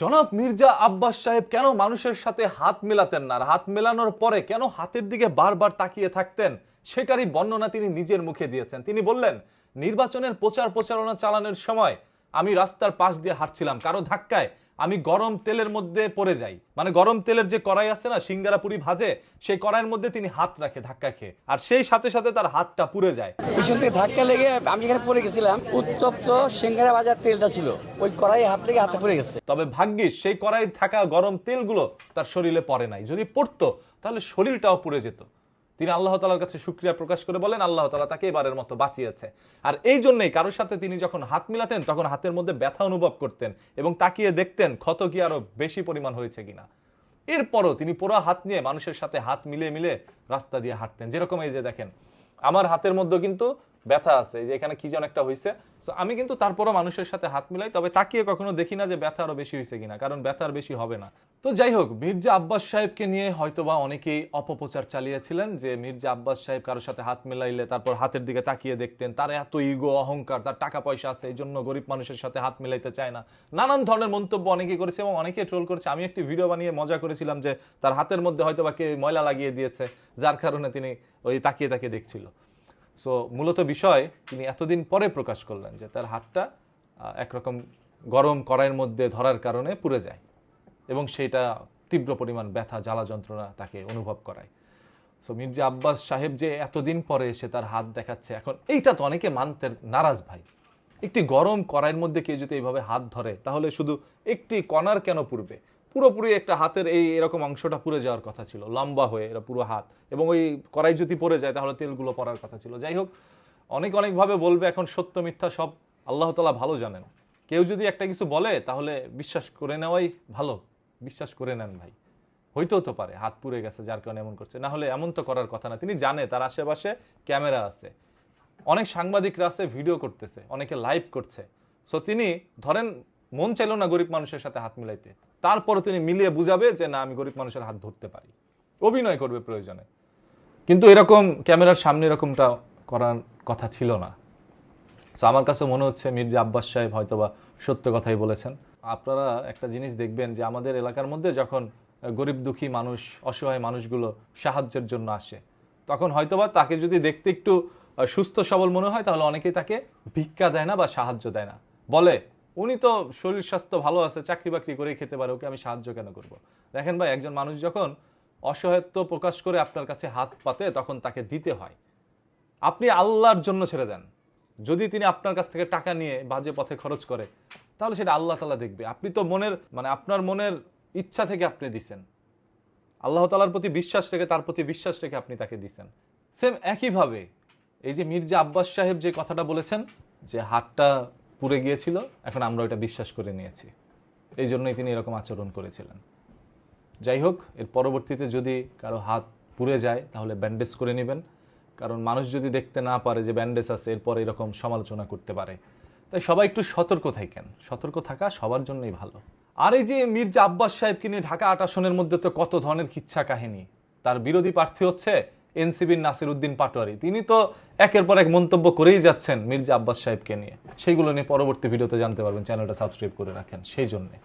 জনাব মির্জা আব্বাস সাহেব কেন মানুষের সাথে হাত মেলাতেন না, আর হাত মেলানোর পরে কেন হাতের দিকে বারবার তাকিয়ে থাকতেন সেটারই বর্ণনা তিনি নিজের মুখে দিয়েছেন। তিনি বললেন, নির্বাচনের প্রচারণা চালানোর সময় আমি রাস্তার পাশ দিয়ে হাঁটছিলাম, কারো ধাক্কায় আমি গরম তেলের মধ্যে পড়ে যাই। মানে গরম তেলের যে কড়াই আছে না, সিঙ্গারা পুরি ভাজে, সেই কড়াইয়ের মধ্যে তিনি হাত রাখে ধাক্কা খেয়ে, আর সেই সাথে সাথে তার হাতটা পুড়ে যায়। পিছন থেকে ধাক্কা লেগে আমি এখানে পড়ে গেছিলাম। উত্তপ্ত সিঙ্গারা ভাজার তেলটা ছিল, ওই কড়াই হাত লেগে হাতে পড়ে গেছে। তবে ভাগ্যিস সেই কড়াই থাকা গরম তেলগুলো তার শরীরে পড়ে নাই। যদি পড়তো তাহলে শরীরটাও পুড়ে যেত। তিনি আল্লাহ তাআলার কাছে শুকরিয়া প্রকাশ করে বলেন, আল্লাহ তাআলা তাকে এবারের মতো বাঁচিয়েছে। আর এই জন্যই কারোর সাথে তিনি যখন হাত মিলাতেন তখন হাতের মধ্যে ব্যথা অনুভব করতেন এবং তাকিয়ে দেখতেন ক্ষত কি আরো বেশি পরিমাণ হয়েছে কিনা। এরপরও তিনি পুরো হাত নিয়ে মানুষের সাথে হাত মিলিয়ে মিলিয়ে রাস্তা দিয়ে হাঁটতেন। যেরকম এই যে দেখেন, আমার হাতের মধ্যে কিন্তু ব্যথা আছে, যে এখানে কি যেন একটা হয়েছে। সো আমি কিন্তু তারপরও মানুষের সাথে হাত মিলাই, তবে তাকিয়ে কখনো দেখি না যে ব্যথা আরো বেশি হয়েছে কিনা, কারণ ব্যথা আর বেশি হবে না। তো যাই হোক, মির্জা আব্বাস সাহেবকে নিয়ে হয়তোবা অনেকেই অপপ্রচার চালিয়েছিলেন যে মির্জা আব্বাস সাহেব কারোর সাথে হাত মিলাইলে তারপর হাতের দিকে তাকিয়ে দেখতেন, তার এত ইগো অহংকার, তার টাকা পয়সা আছে, এই জন্য গরিব মানুষের সাথে হাত মিলাইতে চায় না। নানান ধরনের মন্তব্য অনেকেই করেছে এবং অনেকে ট্রোল করেছে। আমি একটি ভিডিও বানিয়ে মজা করেছিলাম যে তার হাতের মধ্যে হয়তোবা কে ময়লা লাগিয়ে দিয়েছে, যার কারণে তিনি ওই তাকিয়ে তাকিয়ে দেখছিল। সো মূলত বিষয় তিনি এতদিন পরে প্রকাশ করলেন যে তার হাতটা একরকম গরম কড়াইয়ের মধ্যে ধরার কারণে পুড়ে যায় এবং সেটা তীব্র পরিমাণ ব্যথা জ্বালা যন্ত্রণা তাকে অনুভব করায়। সো মির্জা আব্বাস সাহেব যে এতদিন পরে এসে তার হাত দেখাচ্ছে, এখন এইটা তো অনেকে মানতে নারাজ ভাই। একটি গরম কড়াইয়ের মধ্যে কেউ যদি এইভাবে হাত ধরে তাহলে শুধু একটি কণার কেন পুড়বে? পুরোপুরি একটা হাতের এই এরকম অংশটা পুড়ে যাওয়ার কথা ছিল, লম্বা হয়ে এরা পুরো হাত, এবং ওই কড়াই যদি পড়ে যায় তাহলে তেলগুলো পড়ার কথা ছিল। যাই হোক, অনেকভাবে বলবে, এখন সত্য মিথ্যা সব আল্লাহ তাআলা ভালো জানেন। কেউ যদি একটা কিছু বলে তাহলে বিশ্বাস করে নেওয়াই ভালো, বিশ্বাস করে নেন ভাই। হইতেও তো পারে হাত পুড়ে গেছে যার কারণে এমন করছে, না হলে এমন তো করার কথা না। তিনি জানে তার আশেপাশে ক্যামেরা আছে, অনেক সাংবাদিকরা আছে, ভিডিও করতেছে, অনেকে লাইভ করছে। সো তিনি ধরেন মন চাইল না গরিব মানুষের সাথে হাত মিলাইতে, তারপরও তিনি মিলিয়ে বুঝাবে যে না, আমি গরিব মানুষের হাত ধরতে পারি, অভিনয় করবে প্রয়োজনে। কিন্তু এরকম ক্যামেরার সামনে এরকমটা করার কথা ছিল না। সো আমার কাছে মনে হচ্ছে মির্জা আব্বাস সাহেব হয়তোবা সত্য কথাই বলেছেন। আপনারা একটা জিনিস দেখবেন যে আমাদের এলাকার মধ্যে যখন গরিব দুঃখী মানুষ, অসহায় মানুষগুলো সাহায্যের জন্য আসে, তখন হয়তোবা তাকে যদি দেখতে একটু সুস্থ সবল মনে হয় তাহলে অনেকেই তাকে ভিক্ষা দেয় না বা সাহায্য দেয় না, বলে উনি তো শরীর স্বাস্থ্য ভালো আছে, চাকরি বাকরি করে খেতে পারে, ওকে আমি সাহায্য কেন করব। দেখেন ভাই, একজন মানুষ যখন অসহায়ত্ব প্রকাশ করে আপনার কাছে হাত পাতে তখন তাকে দিতে হয়। আপনি আল্লাহর জন্য ছেড়ে দেন, যদি তিনি আপনার কাছ থেকে টাকা নিয়ে বাজে পথে খরচ করে তাহলে সেটা আল্লাহ তাআলা দেখবে। আপনি তো মনের আপনার মনের ইচ্ছা থেকে আপনি দিছেন, আল্লাহ তাআলার প্রতি বিশ্বাস রেখে, তার প্রতি বিশ্বাস রেখে আপনি তাকে দিছেন। সেম একইভাবে এই যে মির্জা আব্বাস সাহেব যে কথাটা বলেছেন যে হাতটা পুড়ে গিয়েছিল, এখন আমরা ওইটা বিশ্বাস করে নিয়েছি, এই জন্যই তিনি এরকম আচরণ করেছিলেন। যাই হোক, এর পরবর্তীতে যদি কারো হাত পুড়ে যায় তাহলে ব্যান্ডেজ করে নেবেন, কারণ মানুষ যদি দেখতে না পারে যে ব্যান্ডেজ আছে এরপর এরকম সমালোচনা করতে পারে। তাই সবাই একটু সতর্ক থাকেন, সতর্ক থাকা সবার জন্যই ভালো। আর এই যে মির্জা আব্বাস সাহেবকে নিয়ে ঢাকা ৮ আসনের মধ্যে তো কত ধরনের কিচ্ছা কাহিনী। তার বিরোধী প্রার্থী হচ্ছে এনসিবির নাসির উদ্দিন পাটোয়ারি, তিনি তো একের পর এক মন্তব্য করেই যাচ্ছেন মির্জা আব্বাস সাহেবকে নিয়ে। সেইগুলো নিয়ে পরবর্তী ভিডিওতে জানতে পারবেন, চ্যানেলটা সাবস্ক্রাইব করে রাখেন সেই জন্য।